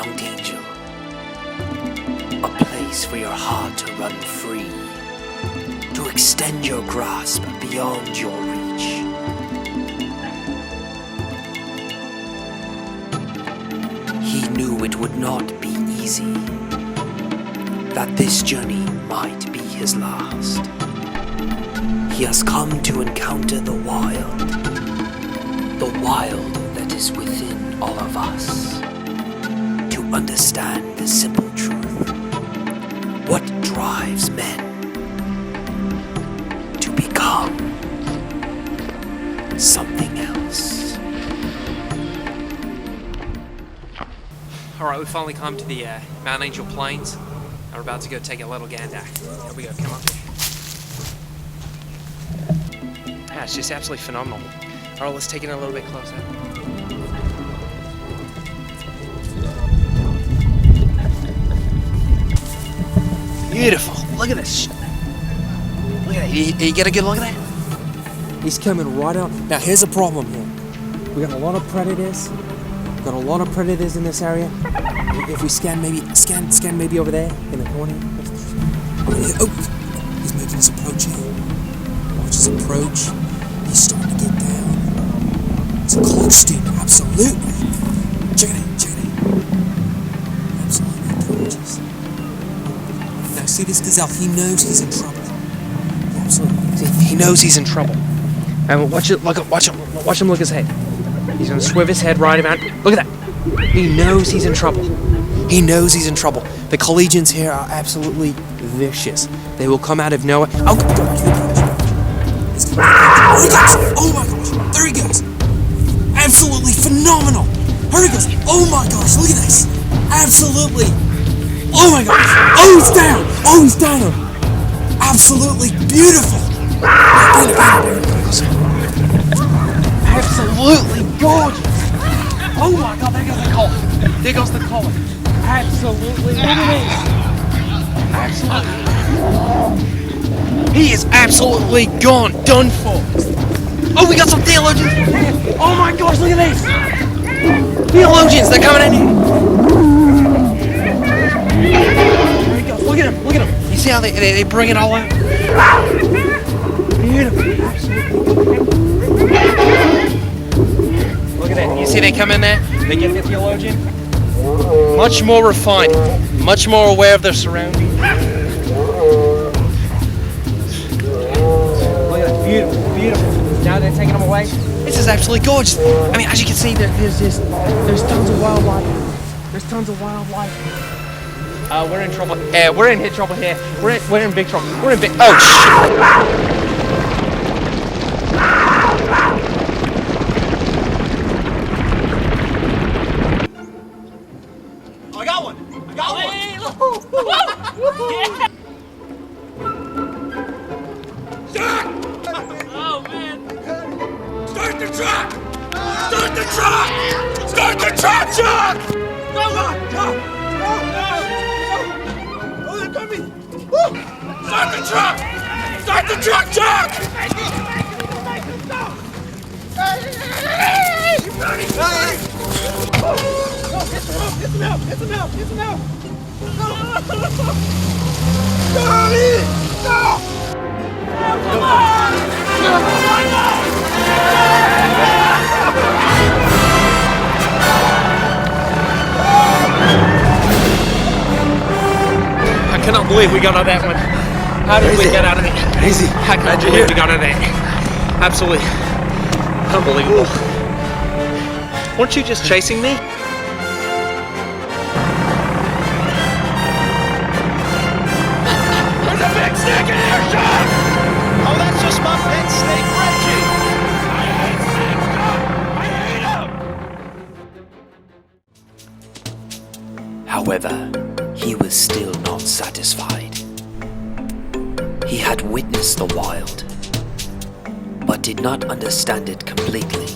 Mount Angel, a place for your heart to run free, to extend your grasp beyond your reach. He knew it would not be easy, that this journey might be his last. He has come to encounter the wild that is within all of us, to understand the simple truth. What drives men to become something else? Alright, we finally come to the Mount Angel Plains. We're about to go take a little gander. Here we go, come on. Yeah, it's just absolutely phenomenal. Alright, let's take it a little bit closer. Beautiful. Look at this. Look at it. You get a good look at that? He's coming right up. Now here's a problem here. We got a lot of predators. We've got a lot of predators in this area. If we scan maybe over there in the corner. Oh, he's making his approach here. Watch his approach. He's starting to get down. It's a college student, absolutely. Check it out. Absolutely gorgeous. Now see this gazelle, he knows he's in trouble. Absolutely. See, he knows he's in trouble. And watch him look his head. He's gonna swerve his head right about. Look at that. He knows he's in trouble. He knows he's in trouble. The collegians here are absolutely vicious. They will come out of nowhere. Oh, oh my gosh, there he goes. Absolutely phenomenal. There he goes. Oh my gosh, look at this. Absolutely. Oh my gosh. Oh, he's down. Absolutely beautiful. absolutely gorgeous. Oh my God, there goes the collar. There goes the collar. Absolutely. Look at this. Absolutely. He is absolutely gone, done for. Oh, we got some theologians. Oh my gosh, look at this. Theologians, they're coming in here. There he goes. Look at him. You see how they bring it all out? Beautiful. Look at that. You see they come in there, they get the theologian. Much more refined, much more aware of their surroundings. Look at that. Beautiful. Now they're taking them away. This is absolutely gorgeous. I mean, as you can see, there's tons of wildlife. We're in trouble. We're in trouble here. We're in big trouble. Oh shit! I got one. Yeah. Start! Oh man! Start the truck! Start the truck, Chuck! Go! Chuck! Oh, they're coming! Woo! Start the truck, Chuck! Get them out! Charlie! No! Come on! I cannot believe we got out of that one. How did we get out of it? Crazy. I can't believe we got out of that. Absolutely unbelievable. Weren't you just chasing me? There's a big snake in here, Chuck! Oh, that's just my pet snake, Reggie. I hate snakes, Chuck! I hate them! However, he was still not satisfied. He had witnessed the wild, but did not understand it completely.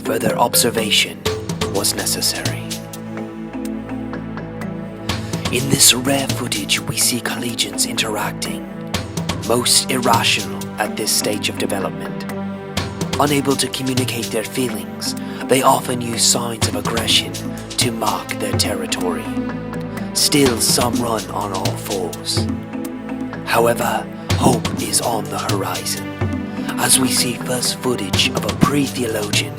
Further observation was necessary. In this rare footage, we see collegians interacting, most irrational at this stage of development. Unable to communicate their feelings, they often use signs of aggression to mark their territory. Still, some run on all fours. However, hope is on the horizon, as we see first footage of a pre-theologian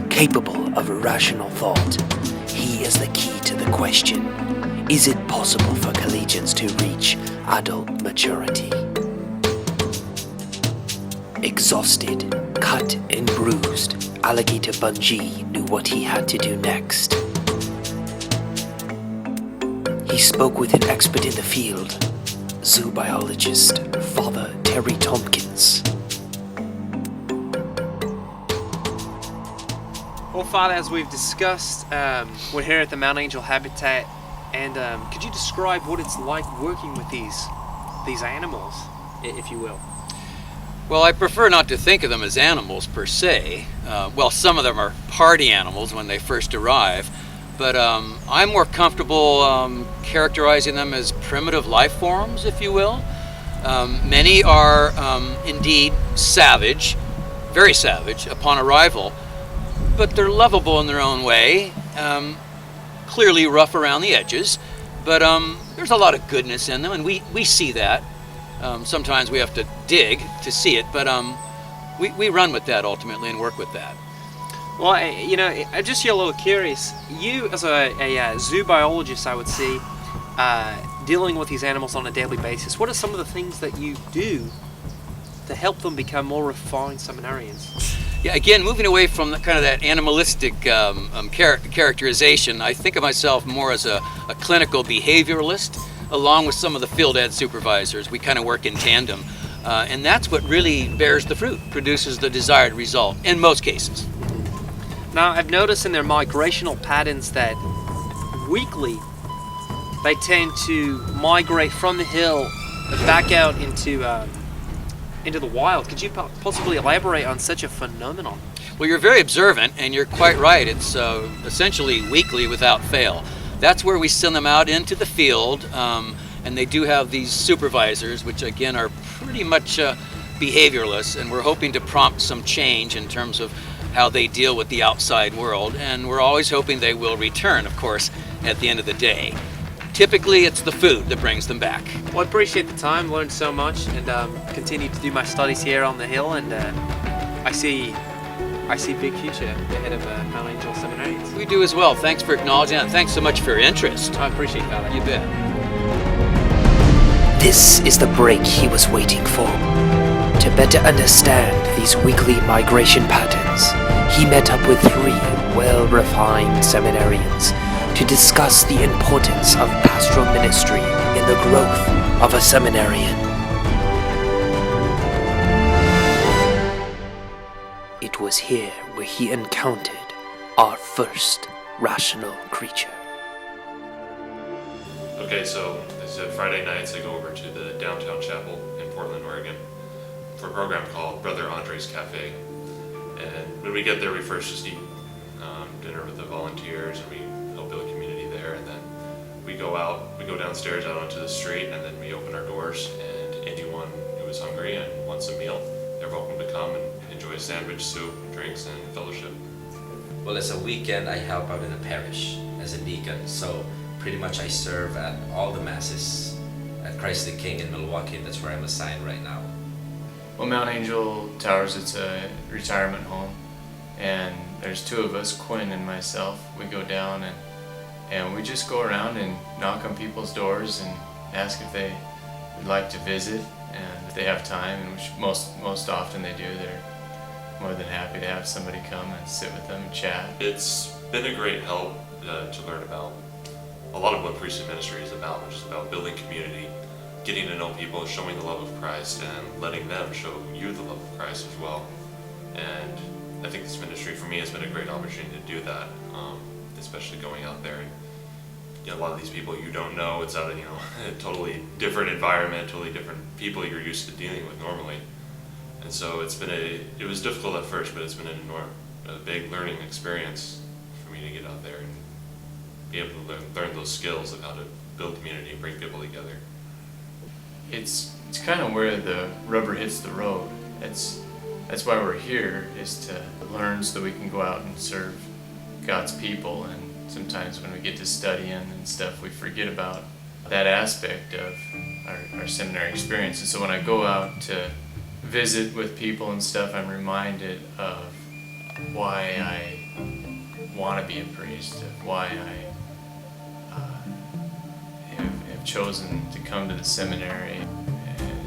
capable of rational thought. He is the key to the question: is it possible for collegians to reach adult maturity? Exhausted, cut and bruised, Alligator Bungee knew what he had to do next. He spoke with an expert in the field, zoo biologist Father Terry Tompkins. Well, Father, as we've discussed, we're here at the Mount Angel habitat, and could you describe what it's like working with these animals, if you will? Well, I prefer not to think of them as animals per se. Well, some of them are party animals when they first arrive, but I'm more comfortable characterizing them as primitive life forms, if you will. Many are indeed savage, very savage, upon arrival, but they're lovable in their own way, clearly rough around the edges, but there's a lot of goodness in them, and we see that. Sometimes we have to dig to see it, but we run with that ultimately and work with that. Well, I'm just a little curious. You, as a zoo biologist, I would say, dealing with these animals on a daily basis, what are some of the things that you do to help them become more refined seminarians? Yeah, again, moving away from kind of that animalistic characterization, I think of myself more as a clinical behavioralist, along with some of the field ed supervisors. We kind of work in tandem, and that's what really bears the fruit, produces the desired result in most cases. Now, I've noticed in their migrational patterns that weekly they tend to migrate from the hill back out into the wild. Could you possibly elaborate on such a phenomenon? Well, you're very observant, and you're quite right. It's essentially weekly without fail. That's where we send them out into the field, and they do have these supervisors, which again are pretty much behavioralists, and we're hoping to prompt some change in terms of how they deal with the outside world, and we're always hoping they will return, of course, at the end of the day. Typically, it's the food that brings them back. Well, I appreciate the time, learned so much, and continue to do my studies here on the hill, and I see big future ahead of Mount Angel Seminary. We do as well. Thanks for acknowledging that, and thanks so much for your interest. I appreciate that. You bet. This is the break he was waiting for. To better understand these weekly migration patterns, he met up with 3 well-refined seminarians to discuss the importance of pastoral ministry in the growth of a seminarian. It was here where he encountered our first rational creature. Okay, so it's Friday nights. I go over to the downtown chapel in Portland, Oregon, for a program called Brother Andre's Cafe. And when we get there, we first just eat dinner with the volunteers, and we help build a community there. And then we go downstairs out onto the street, and then we open our doors. And anyone who is hungry and wants a meal, they're welcome to come and enjoy a sandwich, soup, drinks, and fellowship. Well, as a weekend, I help out in the parish as a deacon. So pretty much I serve at all the masses at Christ the King in Milwaukee. That's where I'm assigned right now. Well, Mount Angel Towers, it's a retirement home, and there's 2 of us, Quinn and myself. We go down and we just go around and knock on people's doors and ask if they would like to visit, and if they have time, and which most often they do. They're more than happy to have somebody come and sit with them and chat. It's been a great help to learn about a lot of what priesthood ministry is about, which is about building community, getting to know people, showing the love of Christ, and letting them show you the love of Christ as well. And I think this ministry for me has been a great opportunity to do that, especially going out there. And a lot of these people you don't know, it's out of a totally different environment, totally different people you're used to dealing with normally. And so it was difficult at first, but it's been a big learning experience for me to get out there and be able to learn those skills of how to build community and bring people together. It's kind of where the rubber hits the road. It's that's why we're here, is to learn so that we can go out and serve God's people. And sometimes when we get to studying and stuff, we forget about that aspect of our seminary experience. And so when I go out to visit with people and stuff, I'm reminded of why I want to be a priest, of why I have chosen to come to the seminary,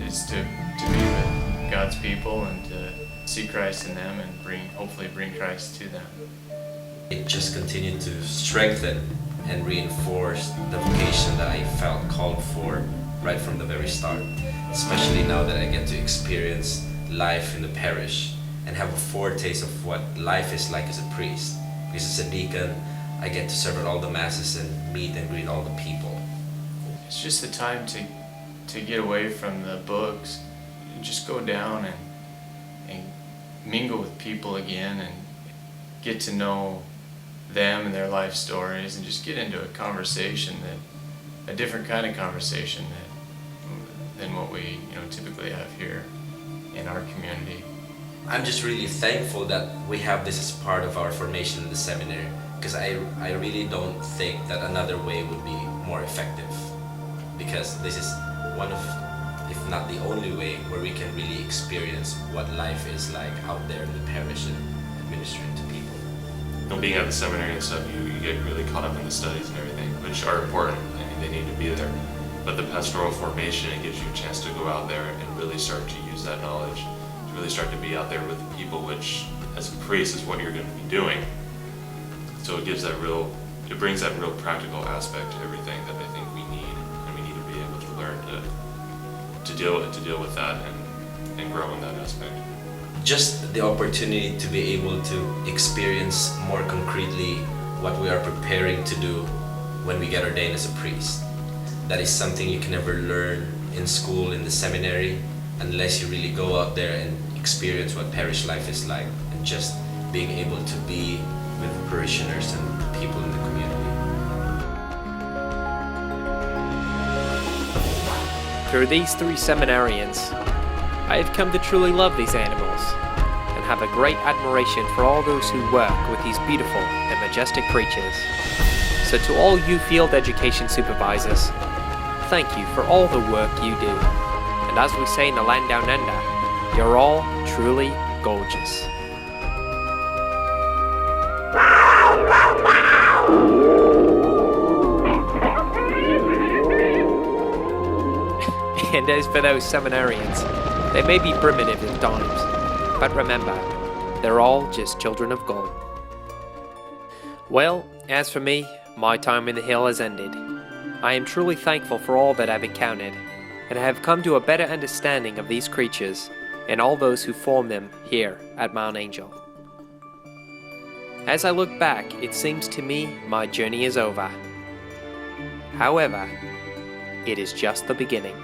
is to be with God's people and to see Christ in them and hopefully bring Christ to them. It just continued to strengthen and reinforce the vocation that I felt called for right from the very start, especially now that I get to experience life in the parish and have a foretaste of what life is like as a priest. Because as a deacon, I get to serve at all the masses and meet and greet all the people. It's just a time to get away from the books and just go down and mingle with people again and get to know them and their life stories, and just get into a conversation, a different kind of conversation than what we typically have here in our community. I'm just really thankful that we have this as part of our formation in the seminary, because I really don't think that another way would be more effective, because this is one of, if not the only way, where we can really experience what life is like out there in the parish and administering to people. Being at the seminary and stuff, you get really caught up in the studies and everything, which are important. I mean, they need to be there. But the pastoral formation, it gives you a chance to go out there and really start to use that knowledge, to really start to be out there with the people, which, as a priest, is what you're going to be doing. So it brings that real practical aspect to everything that I think we need, and we need to be able to learn to deal with that and grow in that aspect. Just the opportunity to be able to experience more concretely what we are preparing to do when we get ordained as a priest. That is something you can never learn in school, in the seminary, unless you really go out there and experience what parish life is like, and just being able to be with parishioners and people in the community. Through these 3 seminarians, I have come to truly love these animals and have a great admiration for all those who work with these beautiful and majestic creatures. So to all you field education supervisors, thank you for all the work you do. And as we say in the land down under, you're all truly gorgeous. And as for those seminarians, they may be primitive at times, but remember, they're all just children of God. Well, as for me, my time in the hill has ended. I am truly thankful for all that I've encountered, and I have come to a better understanding of these creatures and all those who form them here at Mount Angel. As I look back, it seems to me my journey is over. However, it is just the beginning.